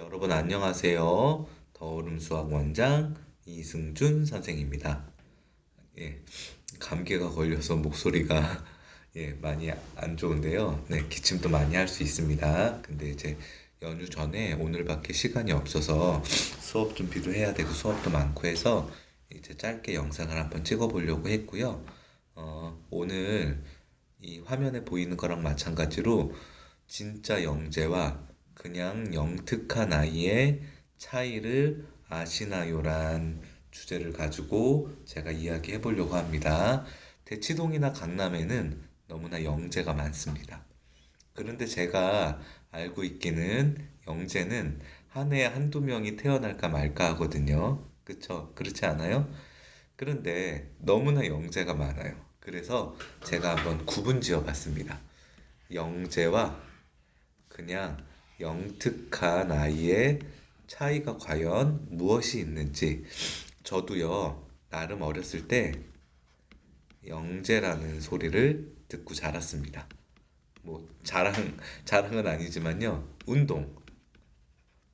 여러분 안녕하세요. 더오름 수학 원장 이승준 선생입니다. 예, 감기가 걸려서 목소리가 많이 안 좋은데요. 네, 기침도 많이 할 수 있습니다. 근데 이제 연휴 전에 오늘밖에 시간이 없어서 수업 준비도 해야 되고 수업도 많고 해서 이제 짧게 영상을 한번 찍어 보려고 했고요. 오늘 이 화면에 보이는 거랑 마찬가지로 진짜 영재와 그냥 영특한 아이의 차이를 아시나요란 주제를 가지고 제가 이야기해 보려고 합니다. 대치동이나 강남에는 너무나 영재가 많습니다. 그런데 제가 알고 있기는 영재는 한 해에 한두 명이 태어날까 말까 하거든요. 그쵸? 그렇지 않아요? 그런데 너무나 영재가 많아요. 그래서 제가 한번 구분 지어 봤습니다. 영재와 그냥 영특한 아이의 차이가 과연 무엇이 있는지. 저도요, 나름 어렸을 때 영재라는 소리를 듣고 자랐습니다. 뭐 자랑은 아니지만요. 운동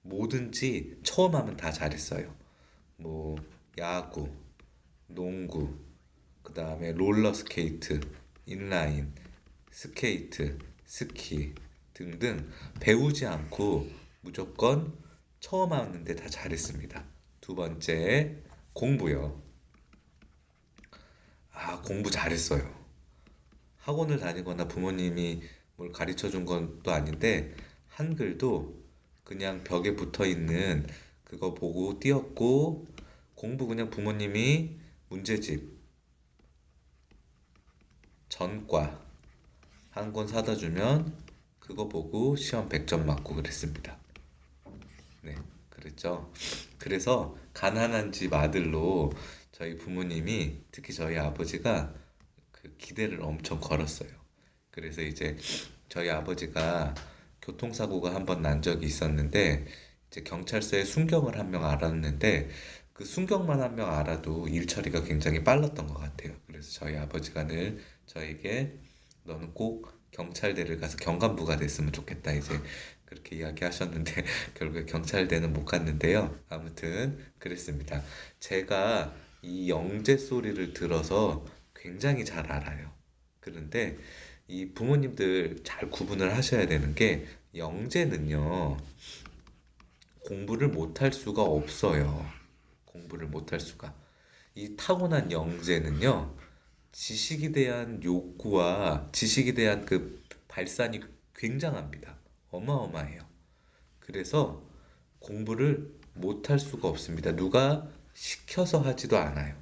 뭐든지 처음 하면 다 잘했어요. 뭐 야구, 농구, 그다음에 롤러스케이트, 인라인, 스케이트, 스키 등등 배우지 않고 무조건 처음 하는데 다 잘했습니다. 두 번째, 공부요. 공부 잘했어요. 학원을 다니거나 부모님이 뭘 가르쳐 준 것도 아닌데 한글도 그냥 벽에 붙어 있는 그거 보고 띄었고, 공부 그냥 부모님이 문제집, 전과 한 권 사다 주면 그거 보고 시험 100점 맞고 그랬습니다. 네, 그랬죠. 그래서 가난한 집 아들로 저희 부모님이, 특히 저희 아버지가 그 기대를 엄청 걸었어요. 그래서 이제 저희 아버지가 교통사고가 한 번 난 적이 있었는데, 이제 경찰서에 순경을 한 명 알았는데 그 순경만 한 명 알아도 일 처리가 굉장히 빨랐던 것 같아요. 그래서 저희 아버지가 늘 저에게 너는 꼭 경찰대를 가서 경감부가 됐으면 좋겠다 이제 그렇게 이야기하셨는데 결국에 경찰대는 못 갔는데요. 아무튼 그랬습니다. 제가 이 영재 소리를 들어서 굉장히 잘 알아요. 그런데 이 부모님들 잘 구분을 하셔야 되는 게, 영재는요 공부를 못할 수가 없어요. 공부를 못할 수가. 이 타고난 영재는요 지식에 대한 욕구와 지식에 대한 그 발산이 굉장합니다. 어마어마해요. 그래서 공부를 못할 수가 없습니다. 누가 시켜서 하지도 않아요.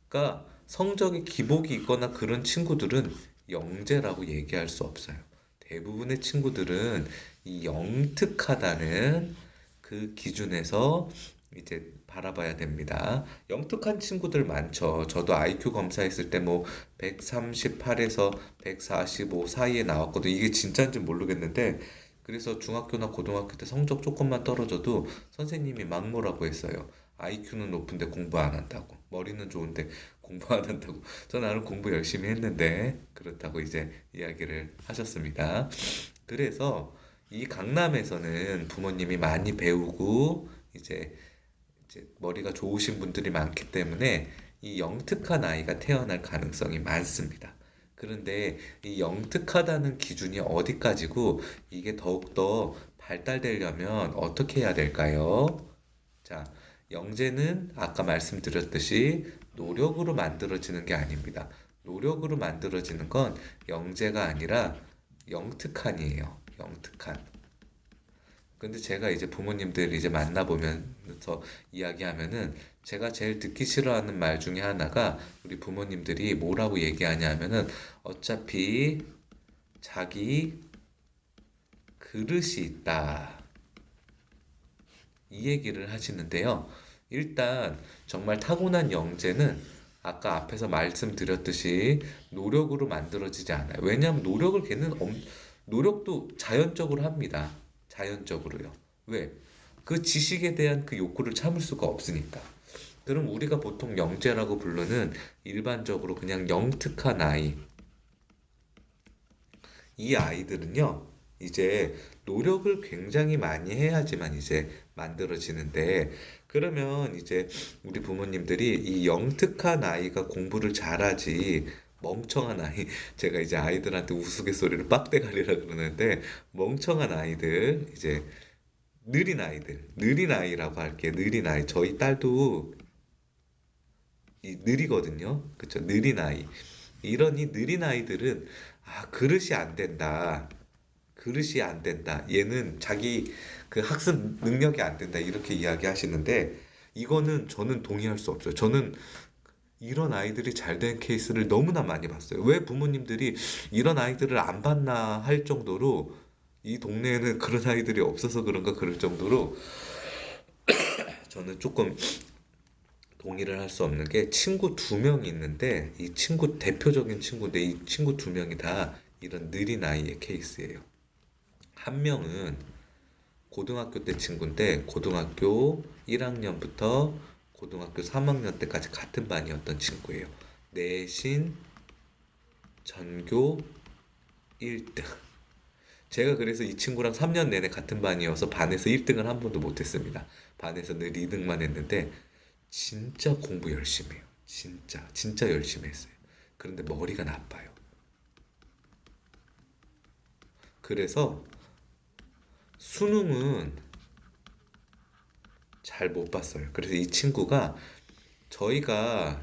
그러니까 성적에 기복이 있거나 그런 친구들은 영재라고 얘기할 수 없어요. 대부분의 친구들은 이 영특하다는 그 기준에서 이제 바라봐야 됩니다. 영특한 친구들 많죠. 저도 IQ 검사했을 때 뭐 138에서 145 사이에 나왔거든요. 이게 진짜인지 모르겠는데, 그래서 중학교나 고등학교 때 성적 조금만 떨어져도 선생님이 막노라고 했어요. IQ는 높은데 공부 안 한다고. 머리는 좋은데 공부 안 한다고. 저 나름 공부 열심히 했는데 그렇다고 이제 이야기를 하셨습니다. 그래서 이 강남에서는 부모님이 많이 배우고 이제 머리가 좋으신 분들이 많기 때문에 이 영특한 아이가 태어날 가능성이 많습니다. 그런데 이 영특하다는 기준이 어디까지고 이게 더욱더 발달되려면 어떻게 해야 될까요? 자, 영재는 아까 말씀드렸듯이 노력으로 만들어지는 게 아닙니다. 노력으로 만들어지는 건 영재가 아니라 영특한이에요. 영특한. 근데 제가 이제 부모님들 이제 만나보면서 이야기하면은 제가 제일 듣기 싫어하는 말 중에 하나가, 우리 부모님들이 뭐라고 얘기하냐면은 어차피 자기 그릇이 있다. 이 얘기를 하시는데요. 일단 정말 타고난 영재는 아까 앞에서 말씀드렸듯이 노력으로 만들어지지 않아요. 왜냐하면 노력도 자연적으로 합니다. 자연적으로요. 왜? 그 지식에 대한 그 욕구를 참을 수가 없으니까. 그럼 우리가 보통 영재라고 부르는 일반적으로 그냥 영특한 아이, 이 아이들은요, 이제 노력을 굉장히 많이 해야지만 이제 만들어지는데, 그러면 이제 우리 부모님들이 이 영특한 아이가 공부를 잘하지 멍청한 아이, 제가 이제 아이들한테 우스갯소리를 빡대가리라 그러는데, 멍청한 아이들, 이제 느린 아이들, 느린 아이라고 할게요. 느린 아이. 저희 딸도 이 느리거든요. 그쵸? 느린 아이. 이런 이 느린 아이들은 그릇이 안 된다. 그릇이 안 된다. 얘는 자기 그 학습 능력이 안 된다. 이렇게 이야기하시는데 이거는 저는 동의할 수 없어요. 저는 이런 아이들이 잘 된 케이스를 너무나 많이 봤어요. 왜 부모님들이 이런 아이들을 안 봤나 할 정도로, 이 동네에는 그런 아이들이 없어서 그런가 그럴 정도로, 저는 조금 동의를 할 수 없는 게, 친구 두 명이 있는데 이 친구 대표적인 친구인데 이 친구 두 명이 다 이런 느린 아이의 케이스예요. 한 명은 고등학교 때 친구인데 고등학교 1학년부터 고등학교 3학년 때까지 같은 반이었던 친구예요. 내신 전교 1등. 제가 그래서 이 친구랑 3년 내내 같은 반이어서 반에서 1등을 한 번도 못했습니다. 반에서 늘 2등만 했는데 진짜 공부 열심히 해요. 진짜 진짜 열심히 했어요. 그런데 머리가 나빠요. 그래서 수능은 잘 못 봤어요. 그래서 이 친구가, 저희가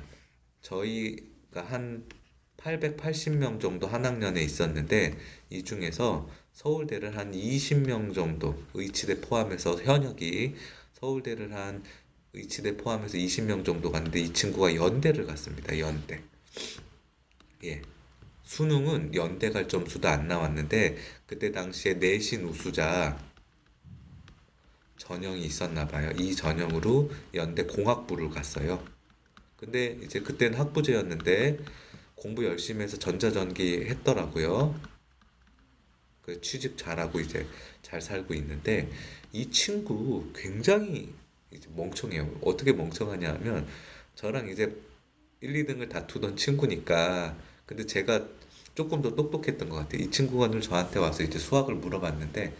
저희가 한 880명 정도 한 학년에 있었는데 이 중에서 서울대를 한 20명 정도, 의치대 포함해서 현역이 서울대를 한, 의치대 포함해서 20명 정도 갔는데 이 친구가 연대를 갔습니다. 연대. 예. 수능은 연대 갈 점수도 안 나왔는데 그때 당시에 내신 우수자 전형이 있었나 봐요. 이 전형으로 연대 공학부를 갔어요. 근데 이제 그때는 학부제였는데 공부 열심히 해서 전자전기 했더라고요. 그 취직 잘하고 이제 잘 살고 있는데 이 친구 굉장히 이제 멍청해요. 어떻게 멍청하냐 하면, 저랑 이제 1, 2등을 다투던 친구니까, 근데 제가 조금 더 똑똑했던 것 같아요. 이 친구가 늘 저한테 와서 이제 수학을 물어봤는데,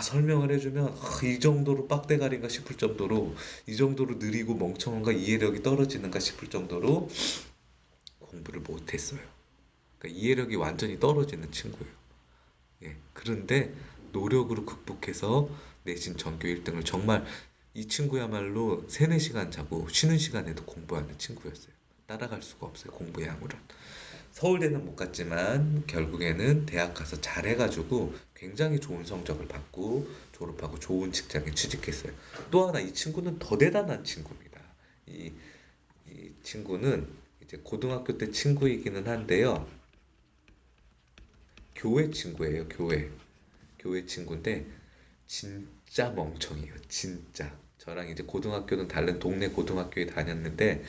설명을 해주면 이 정도로 빡대가리인가 싶을 정도로, 이 정도로 느리고 멍청한가, 이해력이 떨어지는가 싶을 정도로 공부를 못했어요. 그러니까 이해력이 완전히 떨어지는 친구예요. 예. 그런데 노력으로 극복해서 내신 전교 1등을, 정말 이 친구야말로 3, 4시간 자고 쉬는 시간에도 공부하는 친구였어요. 따라갈 수가 없어요, 공부 양으로. 서울대는 못 갔지만 결국에는 대학 가서 잘해가지고 굉장히 좋은 성적을 받고 졸업하고 좋은 직장에 취직했어요. 또 하나 이 친구는 더 대단한 친구입니다. 이, 이 친구는 이제 고등학교 때 친구이기는 한데요. 교회 친구예요, 교회. 교회 친구인데 진짜 멍청해요, 진짜. 저랑 이제 고등학교는 다른 동네 고등학교에 다녔는데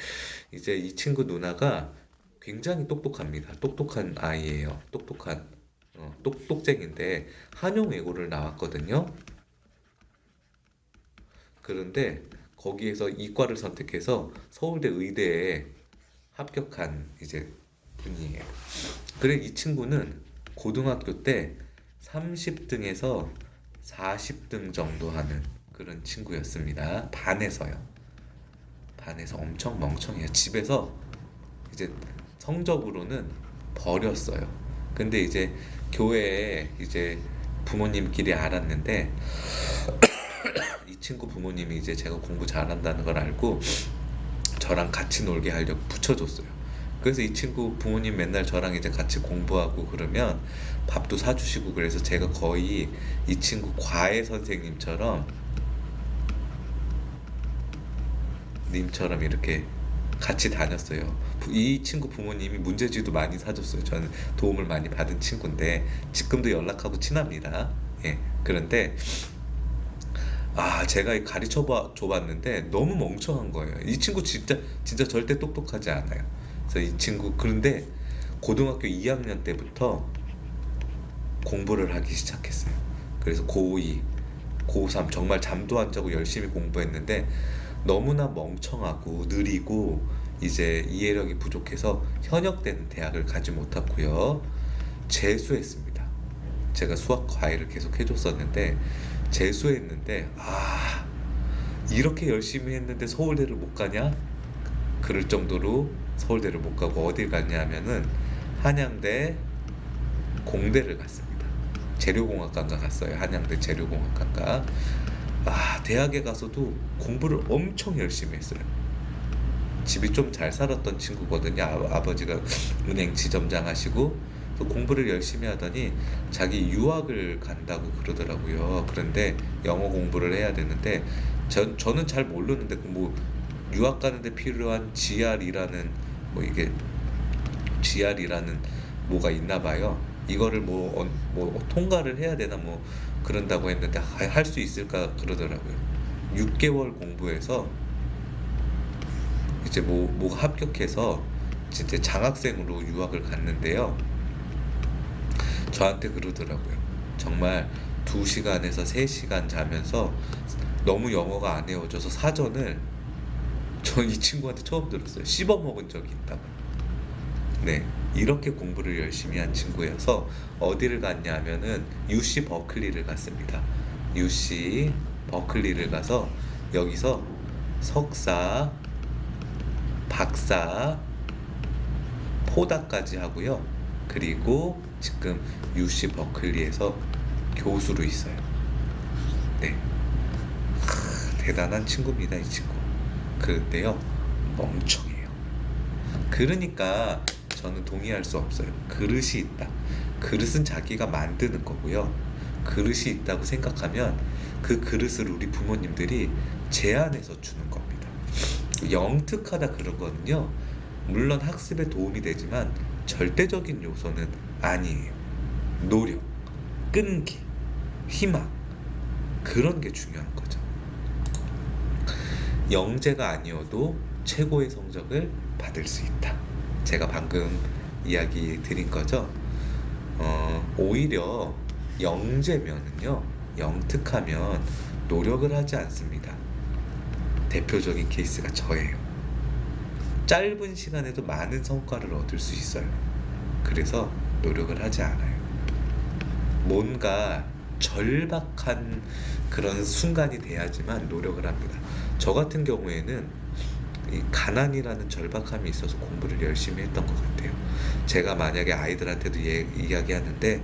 이제 이 친구 누나가 굉장히 똑똑합니다. 똑똑한 아이예요. 똑똑쟁인데 한용외고를 나왔거든요. 그런데 거기에서 이과를 선택해서 서울대 의대에 합격한 이제 분이에요. 그래, 이 친구는 고등학교 때 30등에서 40등 정도 하는 그런 친구였습니다. 반에서요. 반에서 엄청 멍청해요. 집에서 이제 성적으로는 버렸어요. 근데 이제 교회에 이제 부모님끼리 알았는데 이 친구 부모님이 이제 제가 공부 잘한다는 걸 알고 저랑 같이 놀게 하려고 붙여줬어요. 그래서 이 친구 부모님 맨날 저랑 이제 같이 공부하고 그러면 밥도 사주시고, 그래서 제가 거의 이 친구 과외 선생님처럼 님처럼 이렇게 같이 다녔어요. 이 친구 부모님이 문제지도 많이 사줬어요. 저는 도움을 많이 받은 친구인데 지금도 연락하고 친합니다. 예. 그런데 제가 가르쳐 줘봤는데 너무 멍청한 거예요. 이 친구 진짜 진짜 절대 똑똑하지 않아요. 그래서 이 친구, 그런데 고등학교 2학년 때부터 공부를 하기 시작했어요. 그래서 고2, 고3 정말 잠도 안 자고 열심히 공부했는데 너무나 멍청하고 느리고 이제 이해력이 부족해서 현역되는 대학을 가지 못했고요. 재수했습니다. 제가 수학 과외를 계속 해줬었는데 재수했는데 이렇게 열심히 했는데 서울대를 못 가냐? 그럴 정도로 서울대를 못 가고 어딜 갔냐 하면은 한양대 공대를 갔습니다. 재료공학과인가 갔어요. 한양대 재료공학과인가. 대학에 가서도 공부를 엄청 열심히 했어요. 집이 좀 잘 살았던 친구거든요. 아버지가 은행 지점장 하시고 또 공부를 열심히 하더니 자기 유학을 간다고 그러더라고요. 그런데 영어 공부를 해야 되는데 저는 잘 모르는데 뭐 유학 가는데 필요한 GR이라는 뭐 이게 GR이라는 뭐가 있나 봐요. 이거를 뭐 통과를 해야 되나 뭐 그런다고 했는데 할 수 있을까 그러더라고요. 6개월 공부해서 이제 뭐 합격해서 진짜 장학생으로 유학을 갔는데요. 저한테 그러더라고요. 정말 2시간에서 3시간 자면서 너무 영어가 안 외워져서 사전을 전 이 친구한테 처음 들었어요. 씹어먹은 적이 있다고. 네, 이렇게 공부를 열심히 한 친구여서 어디를 갔냐 하면은 UC 버클리를 갔습니다. UC 버클리를 가서 여기서 석사, 박사, 포다까지 하고요. 그리고 지금 UC 버클리에서 교수로 있어요. 네, 대단한 친구입니다, 이 친구. 그런데요, 멍청해요. 그러니까 저는 동의할 수 없어요. 그릇이 있다. 그릇은 자기가 만드는 거고요. 그릇이 있다고 생각하면 그 그릇을 우리 부모님들이 제안해서 주는 겁니다. 영특하다 그런 거는요, 물론 학습에 도움이 되지만 절대적인 요소는 아니에요. 노력, 끈기, 희망, 그런 게 중요한 거죠. 영재가 아니어도 최고의 성적을 받을 수 있다. 제가 방금 이야기 드린 거죠. 오히려 영재면은요, 영특하면 노력을 하지 않습니다. 대표적인 케이스가 저예요. 짧은 시간에도 많은 성과를 얻을 수 있어요. 그래서 노력을 하지 않아요. 뭔가 절박한 그런 순간이 돼야지만 노력을 합니다. 저 같은 경우에는 이 가난이라는 절박함이 있어서 공부를 열심히 했던 것 같아요. 제가 만약에 아이들한테도 이야기하는데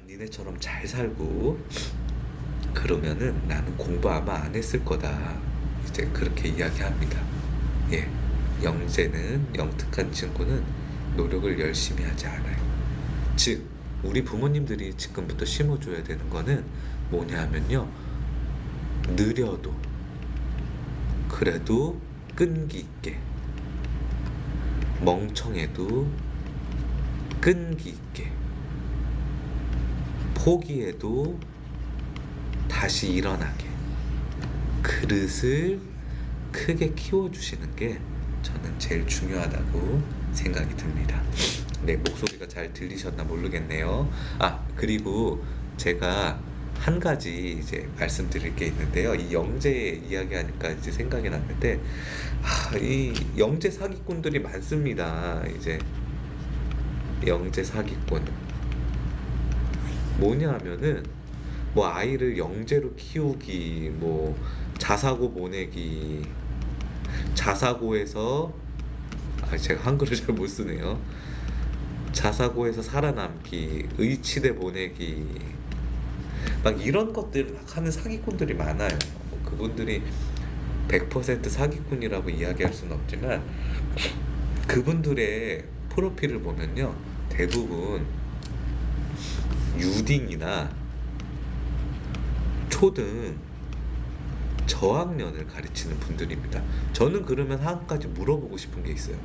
니네처럼 잘 살고 그러면은 나는 공부 아마 안 했을 거다, 이제 그렇게 이야기합니다. 예, 영재는, 영특한 친구는 노력을 열심히 하지 않아요. 즉 우리 부모님들이 지금부터 심어줘야 되는 거는 뭐냐 하면요, 느려도 그래도 끈기 있게, 멍청해도 끈기 있게, 포기해도 다시 일어나게, 그릇을 크게 키워주시는 게 저는 제일 중요하다고 생각이 듭니다. 네, 목소리가 잘 들리셨나 모르겠네요. 그리고 제가 한 가지 이제 말씀드릴 게 있는데요. 이 영재 이야기하니까 이제 생각이 났는데, 이 영재 사기꾼들이 많습니다. 이제 영재 사기꾼 뭐냐 하면은 뭐 아이를 영재로 키우기, 뭐 자사고 보내기, 자사고에서 제가 한글을 잘 못 쓰네요. 자사고에서 살아남기, 의치대 보내기, 막 이런 것들 막 하는 사기꾼들이 많아요. 그분들이 100% 사기꾼이라고 이야기할 수는 없지만 그분들의 프로필을 보면요, 대부분 유딩이나 초등 저학년을 가르치는 분들입니다. 저는 그러면 한 가지 물어보고 싶은 게 있어요.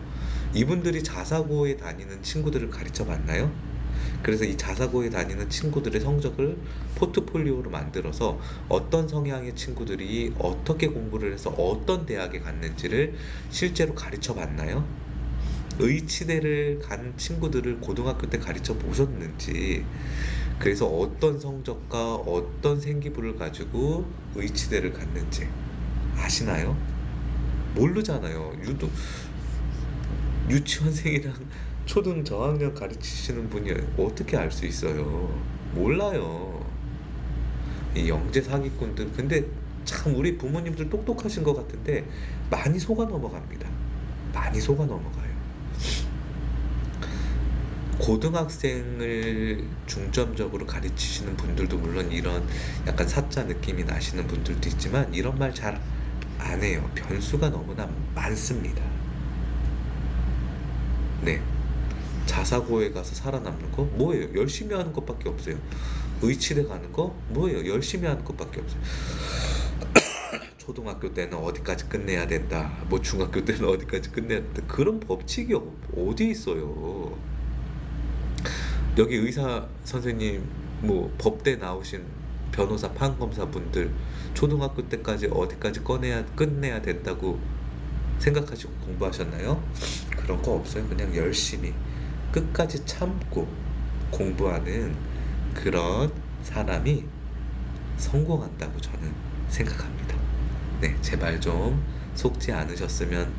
이분들이 자사고에 다니는 친구들을 가르쳐 봤나요? 그래서 이 자사고에 다니는 친구들의 성적을 포트폴리오로 만들어서 어떤 성향의 친구들이 어떻게 공부를 해서 어떤 대학에 갔는지를 실제로 가르쳐 봤나요? 의치대를 간 친구들을 고등학교 때 가르쳐 보셨는지, 그래서 어떤 성적과 어떤 생기부를 가지고 의치대를 갔는지 아시나요? 모르잖아요. 유치원생이랑 초등 저학년 가르치시는 분이 어떻게 알 수 있어요? 몰라요. 이 영재 사기꾼들. 근데 참 우리 부모님들 똑똑하신 것 같은데 많이 속아 넘어갑니다. 많이 속아 넘어가요. 고등학생을 중점적으로 가르치시는 분들도 물론 이런 약간 사짜 느낌이 나시는 분들도 있지만 이런 말 잘 안 해요. 변수가 너무나 많습니다. 네. 자사고에 가서 살아남는 거 뭐예요? 열심히 하는 것밖에 없어요. 의치대 가는 거 뭐예요? 열심히 하는 것밖에 없어요. 초등학교 때는 어디까지 끝내야 된다. 뭐 중학교 때는 어디까지 끝내야 된다. 그런 법칙이 어디 있어요? 여기 의사 선생님, 뭐 법대 나오신 변호사, 판검사 분들 초등학교 때까지 어디까지 끝내야 된다고 생각하시고 공부하셨나요? 그런 거 없어요. 그냥 열심히 끝까지 참고 공부하는 그런 사람이 성공한다고 저는 생각합니다. 네, 제발 좀 속지 않으셨으면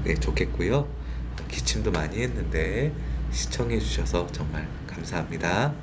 네, 좋겠고요. 기침도 많이 했는데 시청해 주셔서 정말 감사합니다.